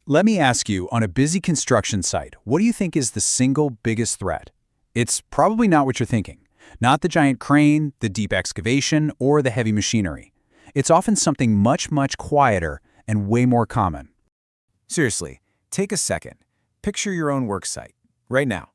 Let me ask you, on a busy construction site, what do you think is the single biggest threat? It's probably not what you're thinking. Not the giant crane, the deep excavation, or the heavy machinery. It's often something much, much quieter and way more common. Seriously, take a second. Picture your own work site, right now.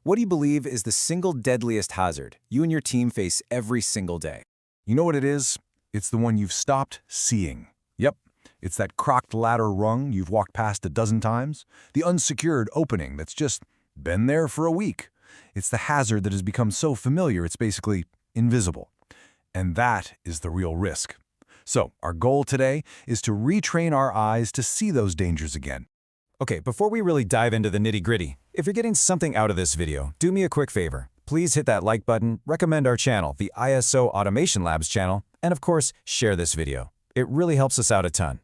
What do you believe is the single deadliest hazard you and your team face every single day? You know what it is? It's the one you've stopped seeing. Yep, it's that crocked ladder rung you've walked past a dozen times. The unsecured opening that's just been there for a week. It's the hazard that has become so familiar it's basically invisible. And that is the real risk. So, our goal today is to retrain our eyes to see those dangers again. Okay, before we really dive into the nitty-gritty, if you're getting something out of this video, do me a quick favor. Please hit that like button, recommend our channel, the ISO Automation Labs channel, and of course, share this video. It really helps us out a ton.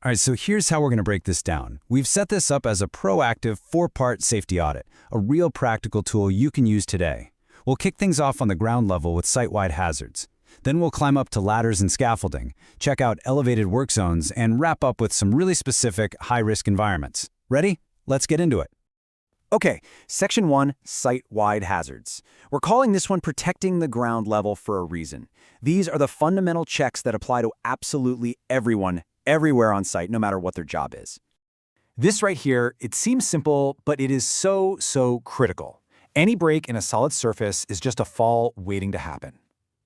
All right, so here's how we're going to break this down. We've set this up as a proactive 4-part safety audit, a real practical tool you can use today. We'll kick things off on the ground level with site-wide hazards. Then we'll climb up to ladders and scaffolding, check out elevated work zones, and wrap up with some really specific high-risk environments. Ready? Let's get into it. Okay, Section 1, Site-Wide Hazards. We're calling this one Protecting the Ground Level for a reason. These are the fundamental checks that apply to absolutely everyone, everywhere on site, no matter what their job is. This right here, it seems simple, but it is so critical. Any break in a solid surface is just a fall waiting to happen.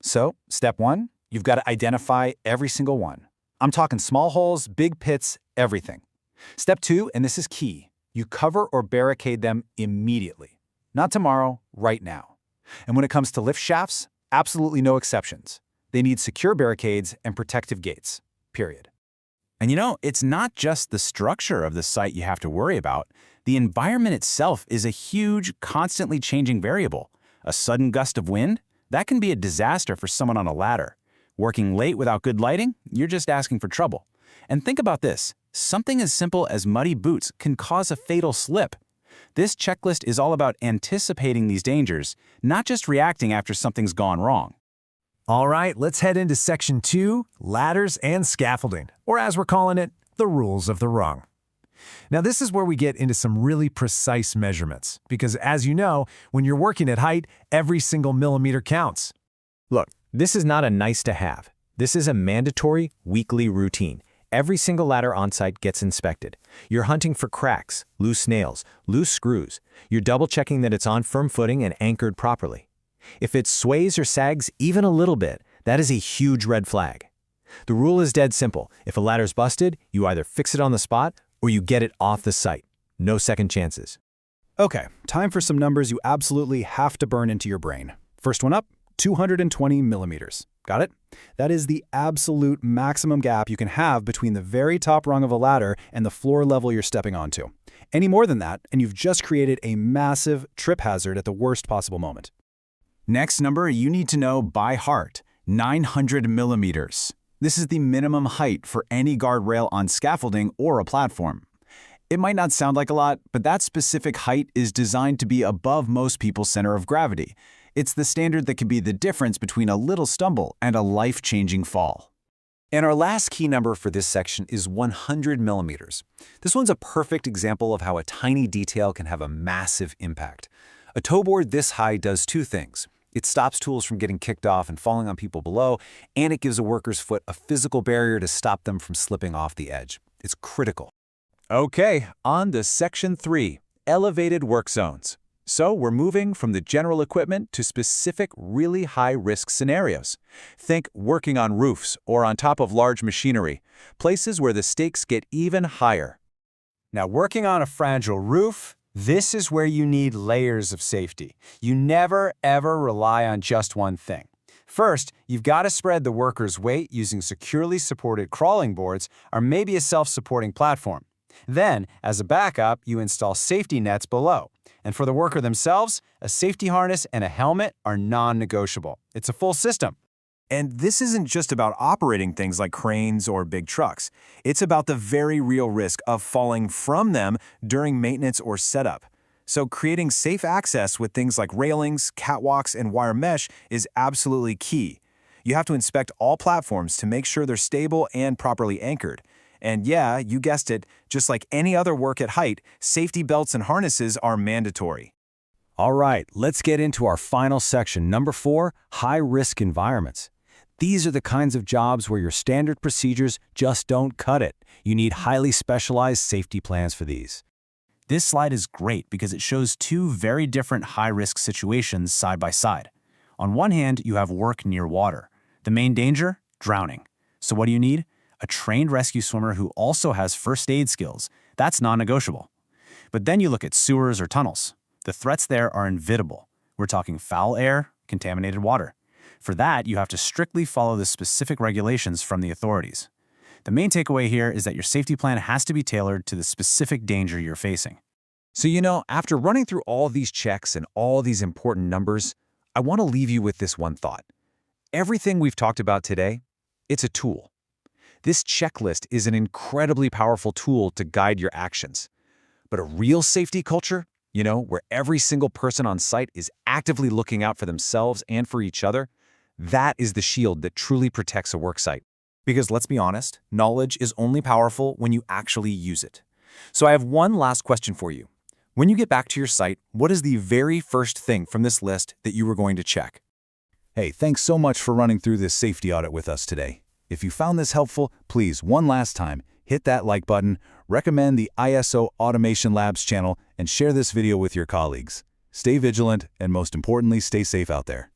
So, step 1, you've got to identify every single one. I'm talking small holes, big pits, everything. Step 2, and this is key, you cover or barricade them immediately. Not tomorrow, right now. And when it comes to lift shafts, absolutely no exceptions. They need secure barricades and protective gates, period. And you know, it's not just the structure of the site you have to worry about. The environment itself is a huge, constantly changing variable. A sudden gust of wind? That can be a disaster for someone on a ladder. Working late without good lighting? You're just asking for trouble. And think about this. Something as simple as muddy boots can cause a fatal slip. This checklist is all about anticipating these dangers, not just reacting after something's gone wrong. All right, let's head into Section 2, Ladders and Scaffolding, or as we're calling it, the rules of the rung. Now, this is where we get into some really precise measurements, because as you know, when you're working at height, every single millimeter counts. Look, this is not a nice to have. This is a mandatory weekly routine. Every single ladder on site gets inspected. You're hunting for cracks, loose nails, loose screws. You're double-checking that it's on firm footing and anchored properly. If it sways or sags even a little bit, that is a huge red flag. The rule is dead simple. If a ladder's busted, you either fix it on the spot or you get it off the site. No second chances. Okay, time for some numbers you absolutely have to burn into your brain. First one up, 220 millimeters. Got it? That is the absolute maximum gap you can have between the very top rung of a ladder and the floor level you're stepping onto. Any more than that, and you've just created a massive trip hazard at the worst possible moment. Next number you need to know by heart, 900 millimeters. This is the minimum height for any guardrail on scaffolding or a platform. It might not sound like a lot, but that specific height is designed to be above most people's center of gravity. It's the standard that can be the difference between a little stumble and a life-changing fall. And our last key number for this section is 100 millimeters. This one's a perfect example of how a tiny detail can have a massive impact. A toe board this high does two things. It stops tools from getting kicked off and falling on people below, and it gives a worker's foot a physical barrier to stop them from slipping off the edge. It's critical. Okay, on to Section 3, Elevated Work Zones. So we're moving from the general equipment to specific, really high-risk scenarios. Think working on roofs or on top of large machinery, places where the stakes get even higher. Now, working on a fragile roof, this is where you need layers of safety. You never, ever rely on just one thing. First, you've got to spread the worker's weight using securely supported crawling boards or maybe a self-supporting platform. Then, as a backup, you install safety nets below. And for the worker themselves, a safety harness and a helmet are non-negotiable. It's a full system. And this isn't just about operating things like cranes or big trucks. It's about the very real risk of falling from them during maintenance or setup. So creating safe access with things like railings, catwalks, and wire mesh is absolutely key. You have to inspect all platforms to make sure they're stable and properly anchored. And yeah, you guessed it, just like any other work at height, safety belts and harnesses are mandatory. All right, let's get into our final section, number 4, high-risk environments. These are the kinds of jobs where your standard procedures just don't cut it. You need highly specialized safety plans for these. This slide is great because it shows two very different high-risk situations side by side. On one hand, you have work near water. The main danger? Drowning. So what do you need? A trained rescue swimmer who also has first aid skills. That's non-negotiable. But then you look at sewers or tunnels. The threats there are inevitable. We're talking foul air, contaminated water. For that, you have to strictly follow the specific regulations from the authorities. The main takeaway here is that your safety plan has to be tailored to the specific danger you're facing. So, after running through all these checks and all these important numbers, I want to leave you with this one thought. Everything we've talked about today, it's a tool. This checklist is an incredibly powerful tool to guide your actions. But a real safety culture, where every single person on site is actively looking out for themselves and for each other, that is the shield that truly protects a worksite. Because let's be honest, knowledge is only powerful when you actually use it. So I have one last question for you. When you get back to your site, what is the very first thing from this list that you were going to check? Hey, thanks so much for running through this safety audit with us today. If you found this helpful, please, one last time, hit that like button, recommend the ISO Automation Labs channel, and share this video with your colleagues. Stay vigilant, and most importantly, stay safe out there.